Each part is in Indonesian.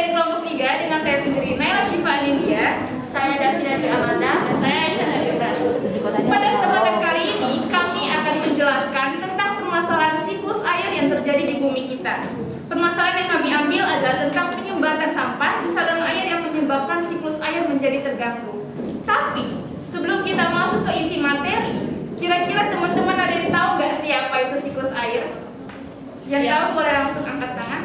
dari kelompok 3 dengan saya sendiri Naila Syifa Anindya, saya Davina Amanda, dan saya Aisyah Nadira. Pada kesempatan kali ini kami akan menjelaskan tentang permasalahan siklus air yang terjadi di bumi kita. Permasalahan yang kami ambil adalah tentang penyumbatan sampah di saluran air yang menyebabkan siklus air menjadi terganggu. Tapi sebelum kita masuk ke inti materi, kira-kira teman-teman ada yang tahu nggak sih apa itu siklus air? Yang tahu boleh langsung angkat tangan.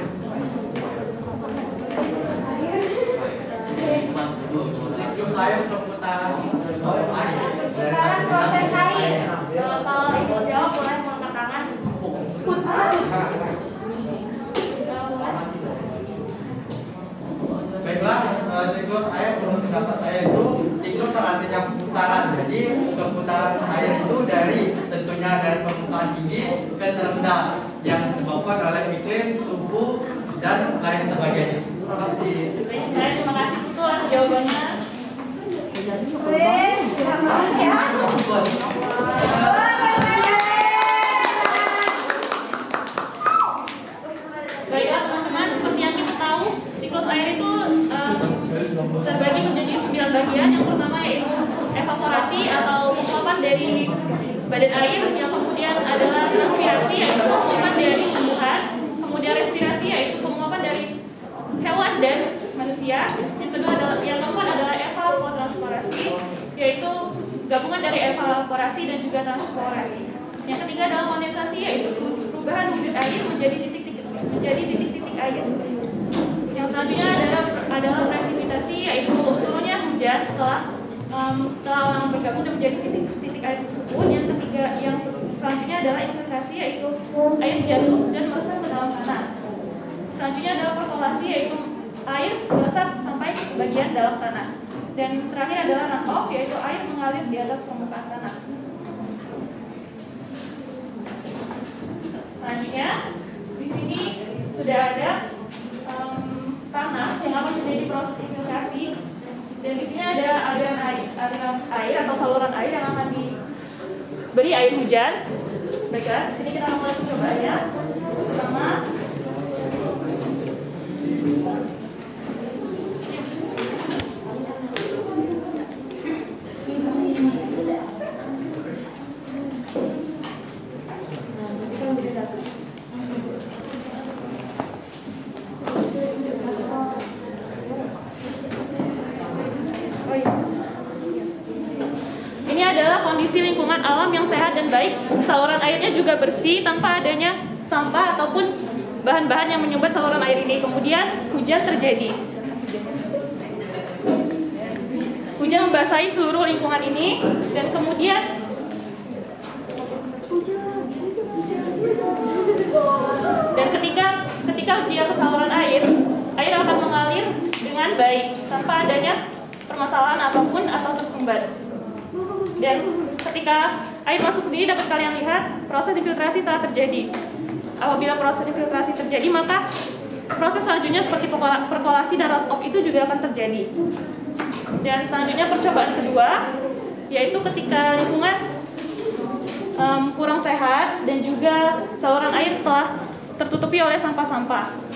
Siklus air perputaran proses air. Kalau ibu jawab boleh angkat tangan. Baiklah, siklus air menurut pendapat saya itu siklus artinya putaran. Jadi perputaran air itu tentunya dari permukaan tinggi ke terendah yang disebabkan oleh iklim, suhu, dan lain sebagainya. Terima kasih. Terima kasih itu atas jawabannya. Baiklah teman-teman, seperti yang kita tahu, siklus air itu terbagi menjadi 9 bagian. Yang pertama yaitu evaporasi atau penguapan dari badan air, yang kemudian adalah transpirasi yaitu penguapan dari tumbuhan, kemudian respirasi yaitu penguapan dari hewan dan manusia. Yang kedua adalah yang keempat adalah evapotranspirasi yaitu gabungan dari evaporasi dan juga transpirasi. Yang ketiga adalah kondensasi yaitu perubahan wujud air menjadi titik-titik air. Yang selanjutnya adalah presipitasi yaitu turunnya hujan setelah orang bergabung dan menjadi titik-titik air tersebut. Yang ketiga, yang selanjutnya adalah infiltrasi yaitu air jatuh dan meresap ke dalam tanah. Selanjutnya adalah perkolasi yaitu air meresap sampai ke bagian dalam tanah. Dan terakhir adalah runoff yaitu air mengalir di atas permukaan tanah. Selanjutnya di sini sudah ada tanah yang akan menjadi proses infiltrasi. Dan di sini ada aliran air atau saluran air yang akan diberi air hujan. Baiklah, di sini kita mulai percobaannya. Pertama, kondisi lingkungan alam yang sehat dan baik, saluran airnya juga bersih tanpa adanya sampah ataupun bahan-bahan yang menyumbat saluran air ini. Kemudian hujan terjadi. Hujan membasahi seluruh lingkungan ini dan kemudian ketika dia ke saluran air akan mengalir dengan baik tanpa adanya permasalahan apapun atau tersumbat. Dan ketika air masuk sendiri dapat kalian lihat proses infiltrasi telah terjadi. Apabila proses infiltrasi terjadi, maka proses selanjutnya seperti perkolasi dan runoff itu juga akan terjadi. Dan selanjutnya percobaan kedua yaitu ketika lingkungan kurang sehat dan juga saluran air telah tertutupi oleh sampah-sampah.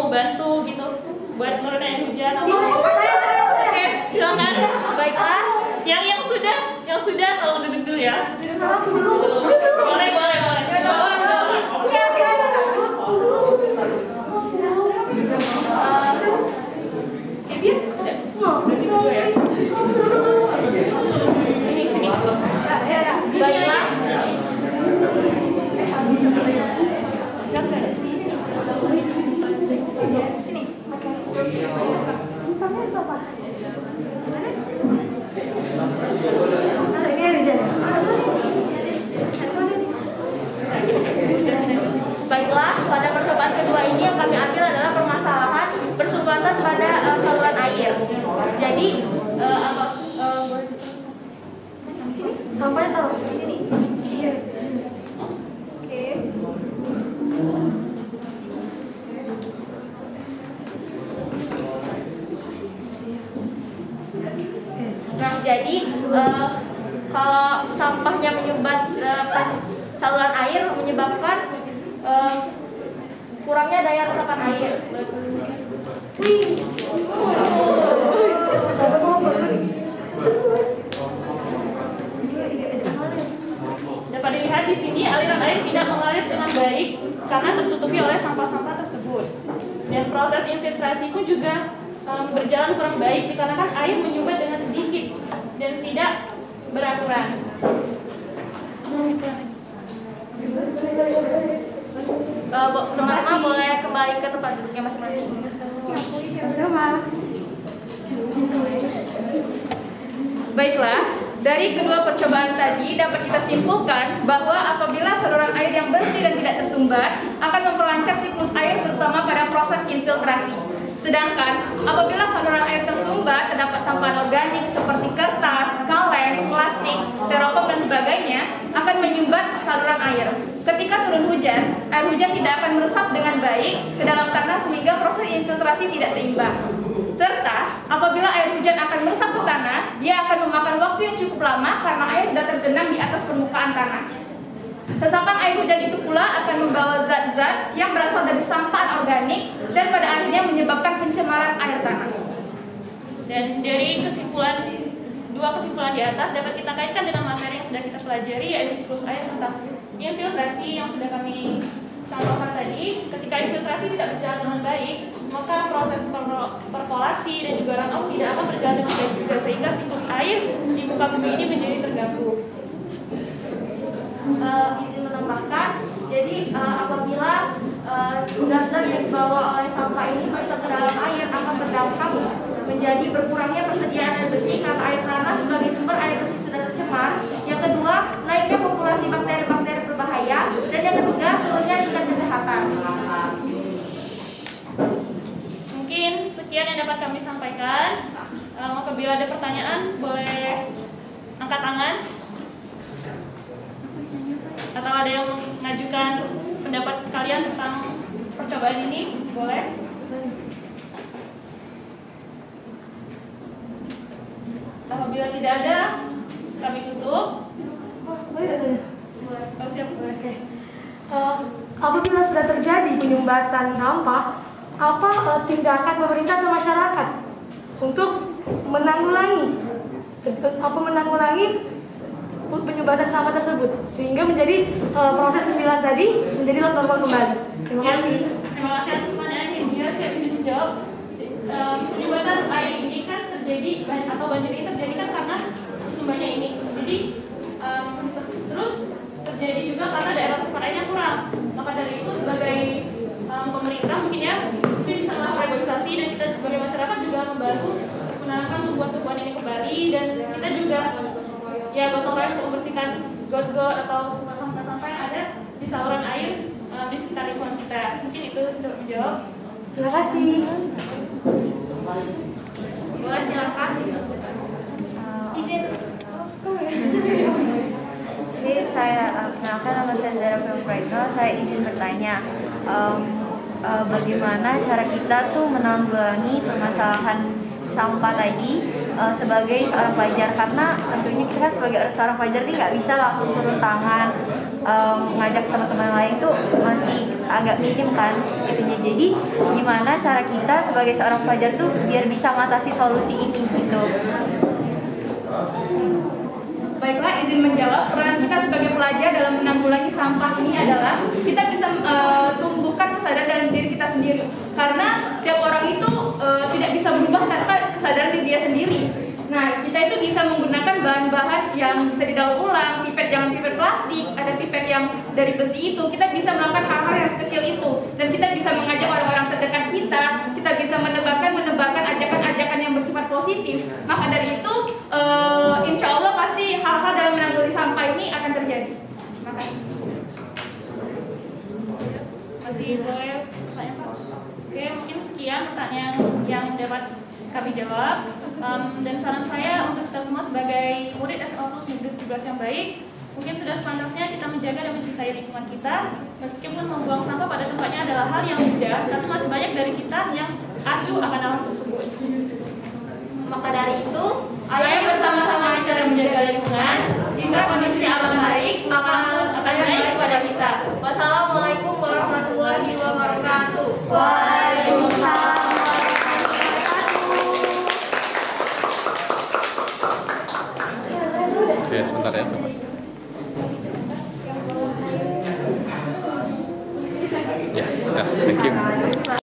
Bantu gitu buat nurunin hujan apa? Oke, silakan. Baiklah, yang sudah tolong duduk dulu ya. Boleh. Oke. Izin? Duduk ya. Sini. Baiklah. Baiklah, pada percobaan kedua ini yang kami ambil adalah permasalahan persumbatan pada saluran air. Jadi sampahnya taruh di sini. Iya. Oke. Nah, jadi kalau sampahnya menyumbat saluran air menyebabkan kurangnya daya resapan air. Dapat dilihat di sini aliran air tidak mengalir dengan baik karena tertutupi oleh sampah-sampah tersebut. Dan proses infiltrasi pun juga berjalan kurang baik dikarenakan air menyumbat dengan sedikit dan tidak beraturan. Teman-teman boleh kembali ke tempat duduknya masing-masing. Baiklah, dari kedua percobaan tadi dapat kita simpulkan bahwa apabila saluran air yang bersih dan tidak tersumbat akan memperlancar siklus air terutama pada proses infiltrasi. Sedangkan apabila saluran air tersumbat terdapat sampah organik seperti kertas, kaleng, plastik, styrofoam dan sebagainya akan menyumbat saluran air. Ketika turun hujan, air hujan tidak akan meresap dengan baik ke dalam tanah sehingga proses infiltrasi tidak seimbang. Serta apabila air hujan akan meresap ke tanah, dia akan memakan waktu yang cukup lama karena air sudah tergenang di atas permukaan tanah. Resapan air hujan itu pula akan membawa zat-zat yang berasal dari sampah organik dan pada akhirnya menyebabkan pencemaran air tanah. Dan dari dua kesimpulan di atas dapat kita kaitkan dengan materi yang sudah kita pelajari, yaitu siklus air tentang infiltrasi yang sudah kami contohkan tadi. Ketika infiltrasi tidak berjalan dengan baik, maka proses perkolasi dan juga runoff tidak akan berjalan dengan baik juga, sehingga siklus air di muka bumi ini menjadi terganggu. Izin menambahkan, jadi apabila zat-zat yang dibawa oleh sampah ini masuk ke dalam air akan berdampak menjadi berkurangnya persediaan air bersih karena air tanah sebagai sumber air bersih sudah tercemar. Yang kedua, naiknya populasi bakteri-bakteri berbahaya, dan yang ketiga, turunnya tingkat kesehatan. Mungkin sekian yang dapat kami sampaikan. Apabila ada pertanyaan, boleh angkat tangan. Atau ada yang mengajukan pendapat kalian tentang percobaan ini, boleh. Apabila tidak ada, kami tutup. Siap, boleh. Apabila sudah terjadi penyumbatan sampah, apa tindakan pemerintah ke masyarakat untuk menanggulangi penyumbatan sampah tersebut sehingga menjadi proses 9 tadi menjadi normal kembali? Terima kasih. Terima kasih atas pertanyaan yang jelas saya bisa dijawab. Penyumbatan air ini kan terjadi atau banjir ini terjadi kan karena sumbernya ini. Jadi terus terjadi juga karena daerah resapan airnya kurang. Maka dari itu sebagai pemerintah mungkin bisa melakukan reboisasi, dan kita sebagai masyarakat juga membantu pergunakan tumbuhan-tumbuhan ini kembali, dan kita juga gotong royong untuk membersihkan got-got atau sampah-sampah yang ada di saluran air di sekitar lingkungan kita. Mungkin itu untuk menjawab. Terima kasih. Boleh silakan. Izin. Jadi saya kenalkan, nama saya Zara Prayitno. Saya izin bertanya, bagaimana cara kita tuh menanggulangi permasalahan sampah tadi sebagai seorang pelajar, karena tentunya kita sebagai seorang pelajar ini nggak bisa langsung turun tangan ngajak teman-teman lain, itu masih agak minim kan itunya. Jadi gimana cara kita sebagai seorang pelajar tuh biar bisa mengatasi solusi ini gitu? Baiklah, izin menjawab. Peran kita sebagai pelajar dalam menanggulangi sampah ini adalah kita bisa tumbuhkan kesadaran dalam diri kita sendiri. Karena tiap orang itu tidak bisa berubah tanpa kesadaran diri dia sendiri. Nah, kita itu bisa menggunakan bahan-bahan yang bisa didaur ulang, pipet jangan pipet plastik, ada pipet yang dari besi itu. Kita bisa melakukan hal-hal yang sekecil itu, dan kita bisa mengajak orang-orang terdekat kita bisa menebarkan ajakan-ajakan yang bersifat positif. Maka dari itu, insya Allah pasti hal-hal dalam menanggulangi sampah ini akan terjadi. Terima kasih. Masih boleh tanya, Pak? Oke, mungkin sekian pertanyaan yang dapat kami jawab. Dan saran saya untuk kita semua sebagai murid SMA Plus Negeri 17 yang baik, mungkin sudah sepantasnya kita menjaga dan mencintai lingkungan kita. Meskipun membuang sampah pada tempatnya adalah hal yang mudah, tapi masih banyak dari kita yang acuh akan hal tersebut. Maka dari itu, ayo bersama menjaga lingkungan. Jika kondisi alam baik, maka akan baik pada kita. Wassalamualaikum warahmatullahi wabarakatuh. Waalaikumsalam. Oke, sebentar ya.